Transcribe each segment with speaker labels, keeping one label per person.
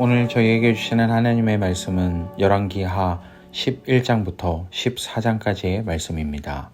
Speaker 1: 오늘 저희에게 주시는 하나님의 말씀은 열왕기하 11장부터 14장까지의 말씀입니다.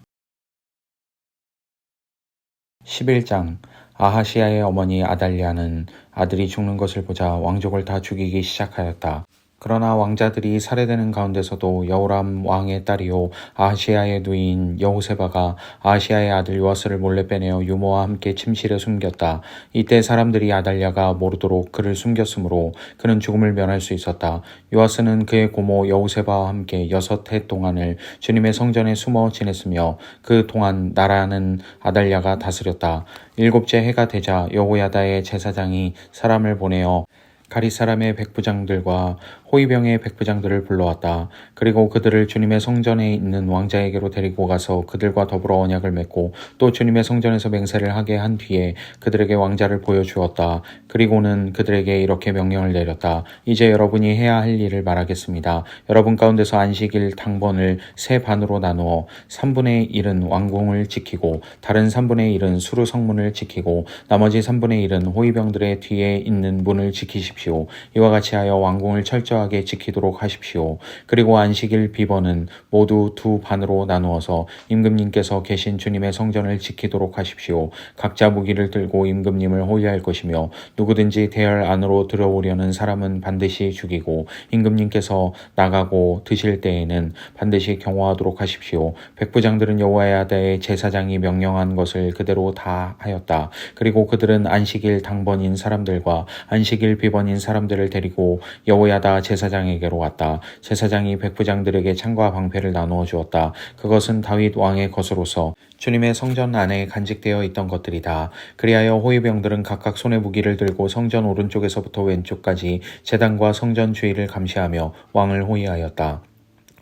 Speaker 1: 11장 아하시아의 어머니 아달랴는 아들이 죽는 것을 보자 왕족을 다 죽이기 시작하였다. 그러나 왕자들이 살해되는 가운데서도 여호람 왕의 딸이요 아하시아의 누이인 여호세바가 아하시아의 아들 요아스를 몰래 빼내어 유모와 함께 침실에 숨겼다. 이때 사람들이 아달랴가 모르도록 그를 숨겼으므로 그는 죽음을 면할 수 있었다. 요아스는 그의 고모 여호세바와 함께 6해 동안을 주님의 성전에 숨어 지냈으며 그 동안 나라는 아달랴가 다스렸다. 7째 해가 되자 여호야다의 제사장이 사람을 보내어 가릿 사람의 백부장들과 호위병의 백부장들을 불러왔다. 그리고 그들을 주님의 성전에 있는 왕자에게로 데리고 가서 그들과 더불어 언약을 맺고 또 주님의 성전에서 맹세를 하게 한 뒤에 그들에게 왕자를 보여주었다. 그리고는 그들에게 이렇게 명령을 내렸다. 이제 여러분이 해야 할 일을 말하겠습니다. 여러분 가운데서 안식일 당번을 세 반으로 나누어 3분의 1은 왕궁을 지키고 다른 3분의 1은 수루 성문을 지키고 나머지 3분의 1은 호위병들의 뒤에 있는 문을 지키십시오. 이와 같이 하여 왕궁을 철저하게 지키도록 하십시오. 그리고 안식일 비번은 모두 2반으로 나누어서 임금님께서 계신 주님의 성전을 지키도록 하십시오. 각자 무기를 들고 임금님을 호위할 것이며 누구든지 대열 안으로 들어오려는 사람은 반드시 죽이고 임금님께서 나가고 드실 때에는 반드시 경호하도록 하십시오. 백부장들은 여호야다의 제사장이 명령한 것을 그대로 다 하였다. 그리고 그들은 안식일 당번인 사람들과 안식일 비번인 사람들을 데리고 여호야다 제사장에게로 왔다. 제사장이 백부장들에게 창과 방패를 나누어 주었다. 그것은 다윗 왕의 것으로서 주님의 성전 안에 간직되어 있던 것들이다. 그리하여 호위병들은 각각 손에 무기를 들고 성전 오른쪽에서부터 왼쪽까지 제단과 성전 주위를 감시하며 왕을 호위하였다.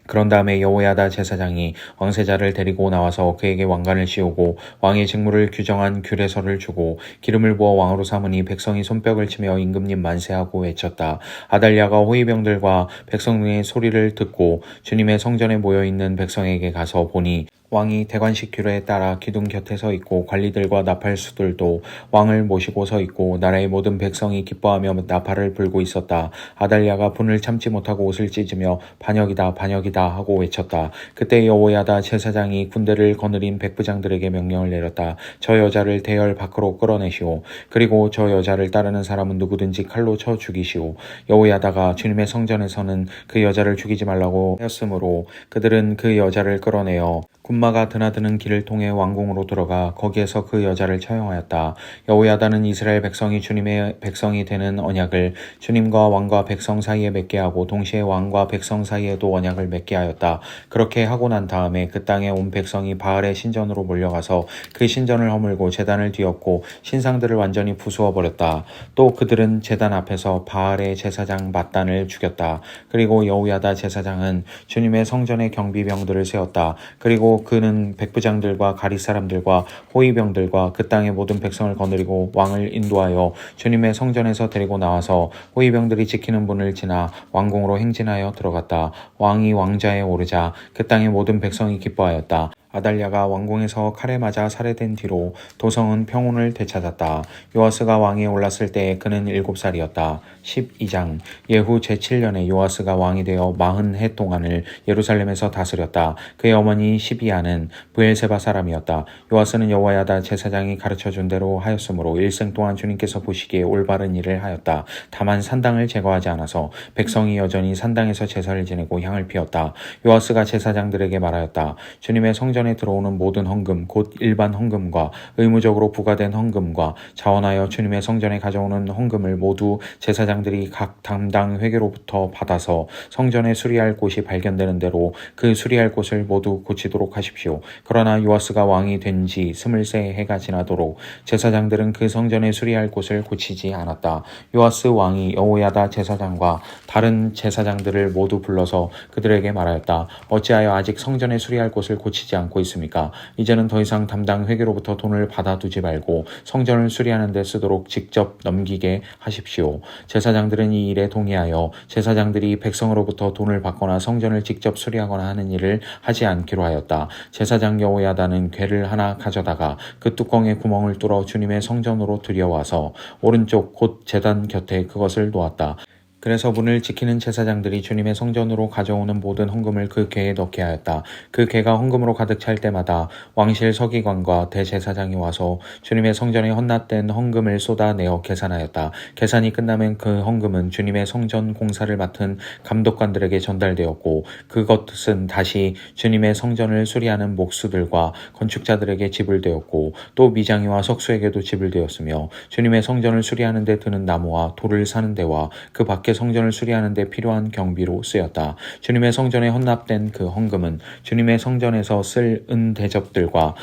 Speaker 1: 그런 다음에 여호야다 제사장이 왕세자를 데리고 나와서 그에게 왕관을 씌우고 왕의 직무를 규정한 규례서를 주고 기름을 부어 왕으로 삼으니 백성이 손뼉을 치며 임금님 만세하고 외쳤다. 아달랴가 호위병들과 백성 등의 소리를 듣고 주님의 성전에 모여있는 백성에게 가서 보니 왕이 대관식 규례에 따라 기둥 곁에 서 있고 관리들과 나팔수들도 왕을 모시고 서 있고 나라의 모든 백성이 기뻐하며 나팔을 불고 있었다. 아달랴가 분을 참지 못하고 옷을 찢으며 반역이다 반역이다 하고 외쳤다. 그때 여호야다 제사장이 군대를 거느린 백부장들에게 명령을 내렸다. 저 여자를 대열 밖으로 끌어내시오. 그리고 저 여자를 따르는 사람은 누구든지 칼로 쳐 죽이시오. 여호야다가 주님의 성전에서는 그 여자를 죽이지 말라고 하였으므로 그들은 그 여자를 끌어내어 군마가 드나드는 길을 통해 왕궁으로 들어가 거기에서 그 여자를 처형하였다. 여호야다는 이스라엘 백성이 주님의 백성이 되는 언약을 주님과 왕과 백성 사이에 맺게 하고 동시에 왕과 백성 사이에도 언약을 맺게 하였다. 그렇게 하고 난 다음에 그 땅에 온 백성이 바알의 신전으로 몰려가서 그 신전을 허물고 제단을 뒤엎고 신상들을 완전히 부수어 버렸다. 또 그들은 제단 앞에서 바알의 제사장 맏단을 죽였다. 그리고 여호야다 제사장은 주님의 성전에 경비병들을 세웠다. 그리고 그는 백부장들과 가릿 사람들과 호위병들과 그 땅의 모든 백성을 거느리고 왕을 인도하여 주님의 성전에서 데리고 나와서 호위병들이 지키는 문을 지나 왕궁으로 행진하여 들어갔다. 왕이 왕좌에 오르자 그 땅의 모든 백성이 기뻐하였다. 아달랴가 왕궁에서 칼에 맞아 살해된 뒤로 도성은 평온을 되찾았다. 요아스가 왕위에 올랐을 때 그는 7살이었다. 12장 예후 제7년에 요아스가 왕이 되어 40해 동안을 예루살렘에서 다스렸다. 그의 어머니 시비아는 브엘세바 사람이었다. 요아스는 여호야다 제사장이 가르쳐준 대로 하였으므로 일생 동안 주님께서 보시기에 올바른 일을 하였다. 다만 산당을 제거하지 않아서 백성이 여전히 산당에서 제사를 지내고 향을 피웠다. 요아스가 제사장들에게 말하였다. 주님의 성전에 들어오는 모든 헌금 곧 일반 헌금과 의무적으로 부과된 헌금과 자원하여 주님의 성전에 가져오는 헌금을 모두 제사장들이 각 담당 회계로부터 받아서 성전에 수리할 곳이 발견되는 대로 그 수리할 곳을 모두 고치도록 하십시오. 그러나 요아스가 왕이 된 지 23해가 지나도록 제사장들은 그 성전에 수리할 곳을 고치지 않았다. 요아스 왕이 여호야다 제사장과 다른 제사장들을 모두 불러서 그들에게 말하였다. 어찌하여 아직 성전에 수리할 곳을 고치지 않고 있습니까? 이제는 더 이상 담당 회계로부터 돈을 받아두지 말고 성전을 수리하는 데 쓰도록 직접 넘기게 하십시오. 제사장들은 이 일에 동의하여 제사장들이 백성으로부터 돈을 받거나 성전을 직접 수리하거나 하는 일을 하지 않기로 하였다. 제사장 여호야다는 괴를 하나 가져다가 그 뚜껑에 구멍을 뚫어 주님의 성전으로 들여와서 오른쪽 곧 제단 곁에 그것을 놓았다. 그래서 문을 지키는 제사장들이 주님의 성전으로 가져오는 모든 헌금을 그 궤에 넣게 하였다. 그 궤가 헌금으로 가득 찰 때마다 왕실 서기관과 대제사장이 와서 주님의 성전에 헌납된 헌금을 쏟아내어 계산하였다. 계산이 끝나면 그 헌금은 주님의 성전 공사를 맡은 감독관들에게 전달되었고 그것은 다시 주님의 성전을 수리하는 목수들과 건축자들에게 지불되었고 또 미장이와 석수에게도 지불되었으며 주님의 성전을 수리하는 데 드는 나무와 돌을 사는 데와 그 밖에 성전을 수리하는 데 필요한 경비로 쓰였다. 주님의 성전에 헌납된 그 헌금은 주님의 성전에서 쓸 은 대접들과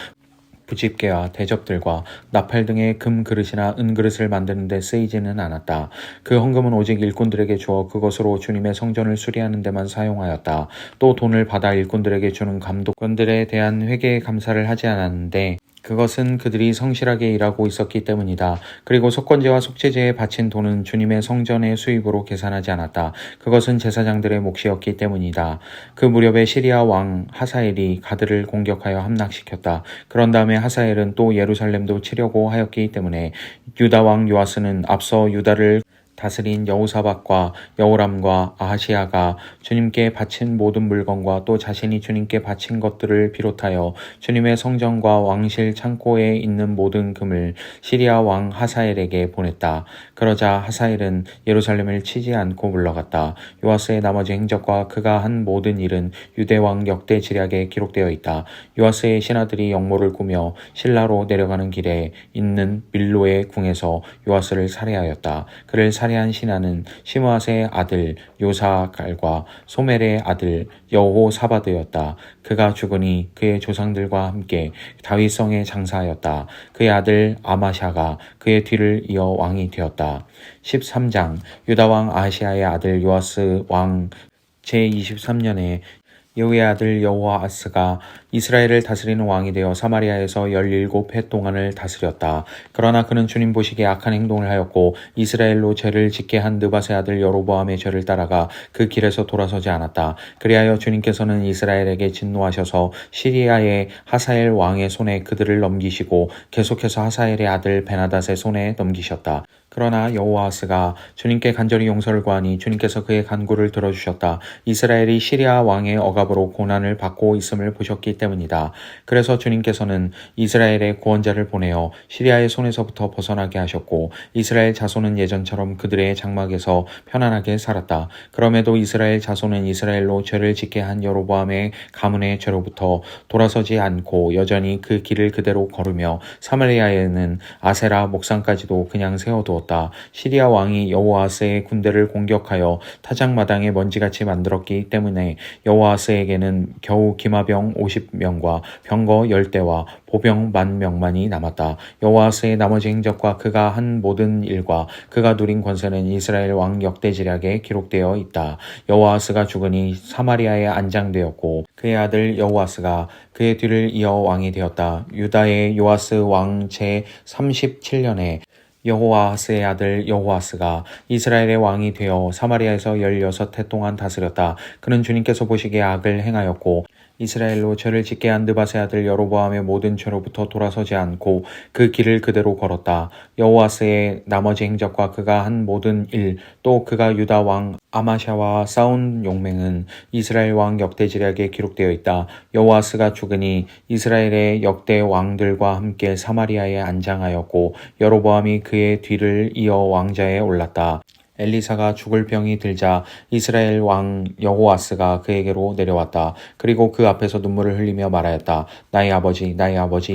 Speaker 1: 부집개와 대접들과 나팔 등의 금 그릇이나 은 그릇을 만드는 데 쓰이지는 않았다. 그 헌금은 오직 일꾼들에게 주어 그것으로 주님의 성전을 수리하는 데만 사용하였다. 또 돈을 받아 일꾼들에게 주는 감독관들에 대한 회계에 감사를 하지 않았는데 그것은 그들이 성실하게 일하고 있었기 때문이다. 그리고 속건제와 속죄제에 바친 돈은 주님의 성전의 수입으로 계산하지 않았다. 그것은 제사장들의 몫이었기 때문이다. 그 무렵에 시리아 왕 하사엘이 가드를 공격하여 함락시켰다. 그런 다음에 하사엘은 또 예루살렘도 치려고 하였기 때문에 유다 왕 요아스는 앞서 유다를 다스린 여호사밧과 여호람과 아하시야가 주님께 바친 모든 물건과 또 자신이 주님께 바친 것들을 비롯하여 주님의 성전과 왕실 창고에 있는 모든 금을 시리아 왕 하사엘에게 보냈다. 그러자 하사엘은 예루살렘을 치지 않고 물러갔다. 요아스의 나머지 행적과 그가 한 모든 일은 유대왕 역대 지략에 기록되어 있다. 요아스의 신하들이 역모를 꾸며 실라로 내려가는 길에 있는 밀로의 궁에서 요아스를 살해하였다. 그를 살해한 신하는 시므앗의 아들 요사갈과 소멜의 아들 여호사바드였다. 그가 죽으니 그의 조상들과 함께 다윗성에 장사하였다. 그의 아들 아마샤가 그의 뒤를 이어 왕이 되었다. 13장 유다왕 아하시아의 아들 요아스 왕 제23년에 예후의 아들 여호아스가 이스라엘을 다스리는 왕이 되어 사마리아에서 17해 동안을 다스렸다. 그러나 그는 주님 보시기에 악한 행동을 하였고 이스라엘로 죄를 짓게 한 느밧의 아들 여로보암의 죄를 따라가 그 길에서 돌아서지 않았다. 그리하여 주님께서는 이스라엘에게 진노하셔서 시리아의 하사엘 왕의 손에 그들을 넘기시고 계속해서 하사엘의 아들 베나닷의 손에 넘기셨다. 그러나 여호아스가 주님께 간절히 용서를 구하니 주님께서 그의 간구를 들어주셨다. 이스라엘이 시리아 왕의 억압으로 고난을 받고 있음을 보셨기 때문이다. 그래서 주님께서는 이스라엘의 구원자를 보내어 시리아의 손에서부터 벗어나게 하셨고 이스라엘 자손은 예전처럼 그들의 장막에서 편안하게 살았다. 그럼에도 이스라엘 자손은 이스라엘로 죄를 짓게 한 여로보암의 가문의 죄로부터 돌아서지 않고 여전히 그 길을 그대로 걸으며 사마리아에는 아세라 목상까지도 그냥 세워두었다. 시리아 왕이 여호아스의 군대를 공격하여 타작마당에 먼지같이 만들었기 때문에 여호아스에게는 겨우 기마병 50명과 병거 10대와 보병 10,000명만이 남았다. 여호아스의 나머지 행적과 그가 한 모든 일과 그가 누린 권세는 이스라엘 왕 역대지략에 기록되어 있다. 여호아스가 죽으니 사마리아에 안장되었고 그의 아들 여호아스가 그의 뒤를 이어 왕이 되었다. 유다의 요아스 왕 제37년에 여호아스의 아들 여호아스가 이스라엘의 왕이 되어 사마리아에서 16해 동안 다스렸다. 그는 주님께서 보시기에 악을 행하였고 이스라엘로 죄를 짓게 한 느밧의 아들 여로보암의 모든 죄로부터 돌아서지 않고 그 길을 그대로 걸었다. 여호아스의 나머지 행적과 그가 한 모든 일, 또 그가 유다 왕 아마샤와 싸운 용맹은 이스라엘 왕 역대지략에 기록되어 있다. 여호아스가 죽으니 이스라엘의 역대 왕들과 함께 사마리아에 안장하였고 여로보암이 그의 뒤를 이어 왕좌에 올랐다. 엘리사가 죽을 병이 들자 이스라엘 왕 여호아스가 그에게로 내려왔다. 그리고 그 앞에서 눈물을 흘리며 말하였다. 나의 아버지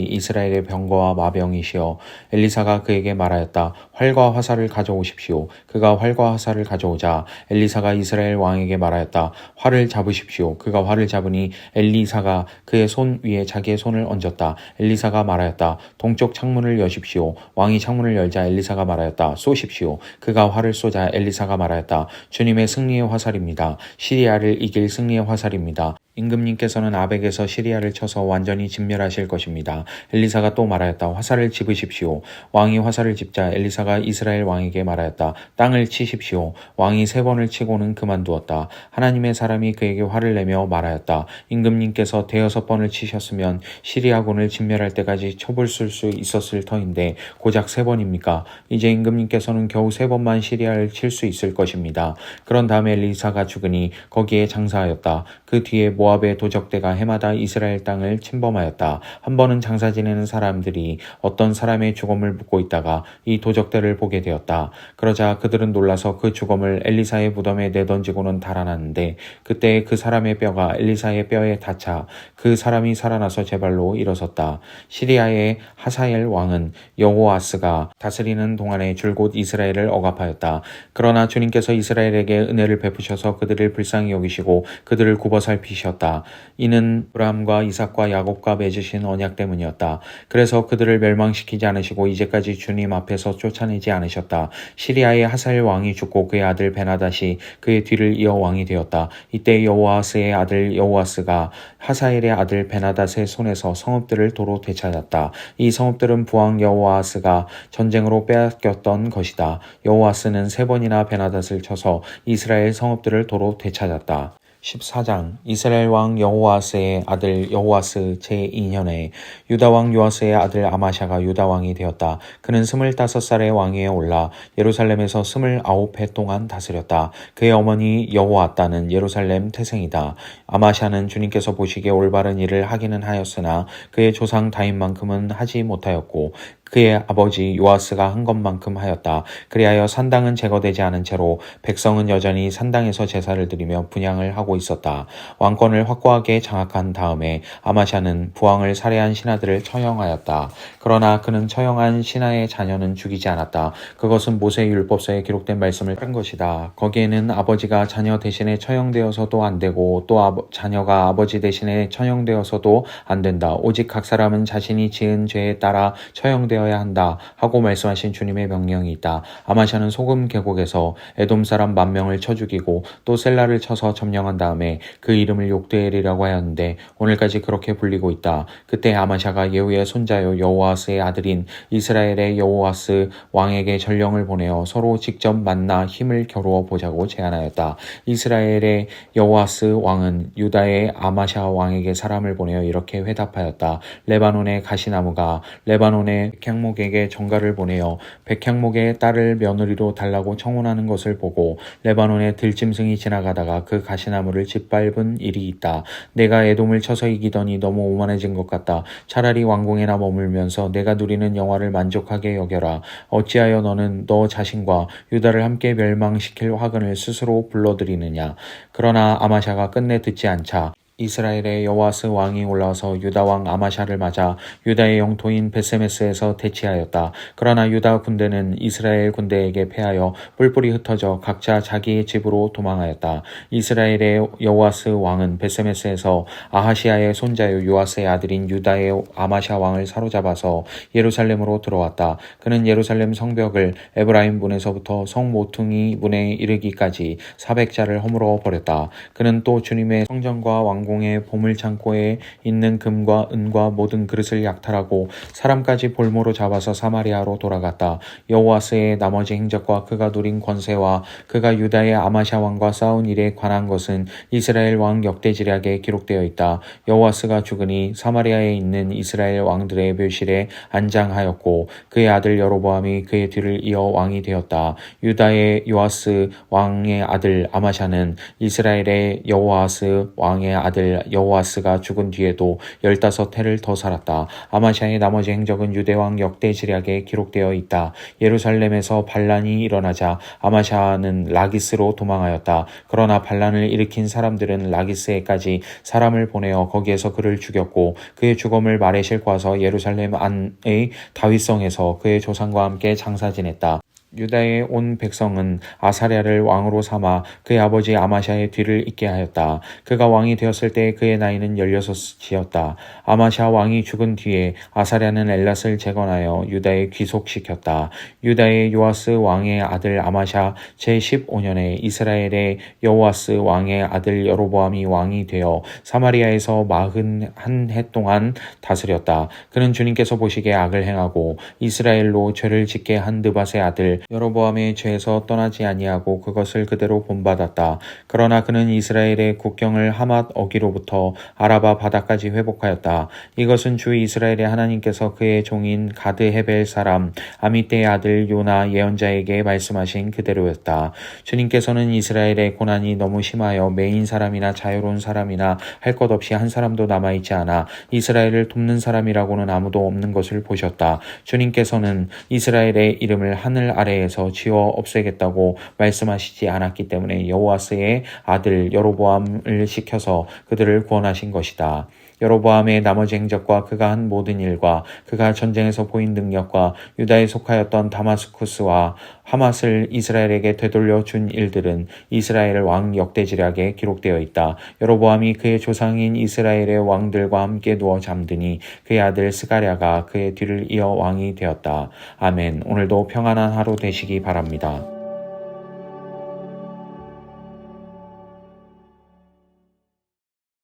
Speaker 1: 이스라엘의 병거와 마병이시여. 엘리사가 그에게 말하였다. 활과 화살을 가져오십시오. 그가 활과 화살을 가져오자 엘리사가 이스라엘 왕에게 말하였다. 활을 잡으십시오. 그가 활을 잡으니 엘리사가 그의 손 위에 자기의 손을 얹었다. 엘리사가 말하였다. 동쪽 창문을 여십시오. 왕이 창문을 열자 엘리사가 말하였다. 쏘십시오. 그가 활을 쏘자 엘리사가 말하였다. 주님의 승리의 화살입니다. 시리아를 이길 승리의 화살입니다. 임금님께서는 아벡에서 시리아를 쳐서 완전히 진멸하실 것입니다. 엘리사가 또 말하였다. 화살을 집으십시오. 왕이 화살을 집자 엘리사가 이스라엘 왕에게 말하였다. 땅을 치십시오. 왕이 3번을 치고는 그만두었다. 하나님의 사람이 그에게 화를 내며 말하였다. 임금님께서 6번을 치셨으면 시리아군을 진멸할 때까지 쳐볼 수 있었을 터인데 고작 3번입니까? 이제 임금님께서는 겨우 3번만 시리아를 칠 수 있을 것입니다. 그런 다음에 엘리사가 죽으니 거기에 장사하였다. 그 뒤에 모압의 도적대가 해마다 이스라엘 땅을 침범하였다. 한 번은 장사 지내는 사람들이 어떤 사람의 죽음을 묻고 있다가 이 도적대를 보게 되었다. 그러자 그들은 놀라서 그 죽음을 엘리사의 무덤에 내던지고는 달아났는데 그때 그 사람의 뼈가 엘리사의 뼈에 닿자 그 사람이 살아나서 제발로 일어섰다. 시리아의 하사엘 왕은 여호아스가 다스리는 동안에 줄곧 이스라엘을 억압하였다. 그러나 주님께서 이스라엘에게 은혜를 베푸셔서 그들을 불쌍히 여기시고 그들을 굽어 살피셨다. 이는 아브라함과 이삭과 야곱과 맺으신 언약 때문이었다. 그래서 그들을 멸망시키지 않으시고 이제까지 주님 앞에서 쫓아내지 않으셨다. 시리아의 하사엘 왕이 죽고 그의 아들 베나닷이 그의 뒤를 이어 왕이 되었다. 이때 여호아스의 아들 여호아스가 하사엘의 아들 베나닷의 손에서 성읍들을 도로 되찾았다. 이 성읍들은 부왕 여호아스가 전쟁으로 빼앗겼던 것이다. 여호아스는 3번이나 베나닷을 쳐서 이스라엘 성읍들을 도로 되찾았다. 14장 이스라엘 왕 여호아스의 아들 여호아스 제2년에 유다 왕 요아스의 아들 아마샤가 유다 왕이 되었다. 그는 25살의 왕위에 올라 예루살렘에서 29해 동안 다스렸다. 그의 어머니 여호아따는 예루살렘 태생이다. 아마샤는 주님께서 보시기에 올바른 일을 하기는 하였으나 그의 조상 다윗만큼은 하지 못하였고 그의 아버지 요아스가 한 것만큼 하였다. 그리하여 산당은 제거되지 않은 채로 백성은 여전히 산당에서 제사를 드리며 분향을 하고 있었다. 왕권을 확고하게 장악한 다음에 아마샤는 부왕을 살해한 신하들을 처형하였다. 그러나 그는 처형한 신하의 자녀는 죽이지 않았다. 그것은 모세 율법서에 기록된 말씀을 따른 것이다. 거기에는 아버지가 자녀 대신에 처형되어서도 안 되고 또 자녀가 아버지 대신에 처형되어서도 안 된다. 오직 각 사람은 자신이 지은 죄에 따라 처형되어야 한다 하고 말씀하신 주님의 명령이 있다. 아마샤는 소금 계곡에서 에돔 사람 10,000명을 쳐 죽이고 또 셀라를 쳐서 점령한 다음에 그 이름을 욕되리라고 하였는데 오늘까지 그렇게 불리고 있다. 그때 아마샤가 예후의 손자요 여호아스의 아들인 이스라엘의 여호아스 왕에게 전령을 보내어 서로 직접 만나 힘을 겨루어 보자고 제안하였다. 이스라엘의 여호아스 왕은 유다의 아마샤 왕에게 사람을 보내어 이렇게 회답하였다. 레바논의 가시나무가 레바논의 백향목에게 전가를 보내어 백향목의 딸을 며느리로 달라고 청혼하는 것을 보고 레바논의 들짐승이 지나가다가 그 가시나무를 짓밟은 일이 있다. 내가 에돔을 쳐서 이기더니 너무 오만해진 것 같다. 차라리 왕궁에나 머물면서 내가 누리는 영화를 만족하게 여겨라. 어찌하여 너는 너 자신과 유다를 함께 멸망시킬 화근을 스스로 불러들이느냐. 그러나 아마샤가 끝내 듣지 않자 이스라엘의 여호아스 왕이 올라와서 유다 왕 아마샤를 맞아 유다의 영토인 베세메스에서 대치하였다. 그러나 유다 군대는 이스라엘 군대에게 패하여 뿔뿔이 흩어져 각자 자기의 집으로 도망하였다. 이스라엘의 여호아스 왕은 베세메스에서 아하시아의 손자요 요아스의 아들인 유다의 아마샤 왕을 사로잡아서 예루살렘으로 들어왔다. 그는 예루살렘 성벽을 에브라임 문에서부터 성 모퉁이 문에 이르기까지 400자를 허물어 버렸다. 그는 또 주님의 성전과 왕궁의 보물창고에 있는 금과 은과 모든 그릇을 약탈하고 사람까지 볼모로 잡아서 사마리아로 돌아갔다. 여호아스의 나머지 행적과 그가 누린 권세와 그가 유다의 아마샤 왕과 싸운 일에 관한 것은 이스라엘 왕 역대지략에 기록되어 있다. 여호아스가 죽으니 사마리아에 있는 이스라엘 왕들의 묘실에 안장하였고 그의 아들 여로보암이 그의 뒤를 이어 왕이 되었다. 유다의 요아스 왕의 아들 아마샤는 이스라엘의 여호아스 왕의 아들 여호아스가 죽은 뒤에도 15해를 더 살았다. 아마샤의 나머지 행적은 유대왕 역대지략에 기록되어 있다. 예루살렘에서 반란이 일어나자 아마샤는 라기스로 도망하였다. 그러나 반란을 일으킨 사람들은 라기스에까지 사람을 보내어 거기에서 그를 죽였고 그의 죽음을 말에 싣고 와서 예루살렘 안의 다윗성에서 그의 조상과 함께 장사 지냈다. 유다의 온 백성은 아사랴를 왕으로 삼아 그의 아버지 아마샤의 뒤를 잇게 하였다. 그가 왕이 되었을 때 그의 나이는 16이었다. 아마샤 왕이 죽은 뒤에 아사랴는 엘랏을 재건하여 유다에 귀속시켰다. 유다의 요아스 왕의 아들 아마샤 제15년에 이스라엘의 여호아스 왕의 아들 여로보암이 왕이 되어 사마리아에서 41해 동안 다스렸다. 그는 주님께서 보시기에 악을 행하고 이스라엘로 죄를 짓게 한 느밧의 아들 여로보암의 죄에서 떠나지 아니하고 그것을 그대로 본받았다. 그러나 그는 이스라엘의 국경을 하맛 어기로부터 아라바 바다까지 회복하였다. 이것은 주 이스라엘의 하나님께서 그의 종인 가드 헤벨 사람 아미떼의 아들 요나 예언자에게 말씀하신 그대로였다. 주님께서는 이스라엘의 고난이 너무 심하여 매인 사람이나 자유로운 사람이나 할 것 없이 한 사람도 남아있지 않아 이스라엘을 돕는 사람이라고는 아무도 없는 것을 보셨다. 주님께서는 이스라엘의 이름을 하늘 아래에서 지워 없애겠다고 말씀하시지 않았기 때문에 여호아스의 아들 여로보암을 시켜서 그들을 구원하신 것이다. 여로보암의 나머지 행적과 그가 한 모든 일과 그가 전쟁에서 보인 능력과 유다에 속하였던 다마스쿠스와 하맛을 이스라엘에게 되돌려 준 일들은 이스라엘 왕 역대지략에 기록되어 있다. 여로보암이 그의 조상인 이스라엘의 왕들과 함께 누워 잠드니 그의 아들 스가랴가 그의 뒤를 이어 왕이 되었다. 아멘. 오늘도 평안한 하루 되시기 바랍니다.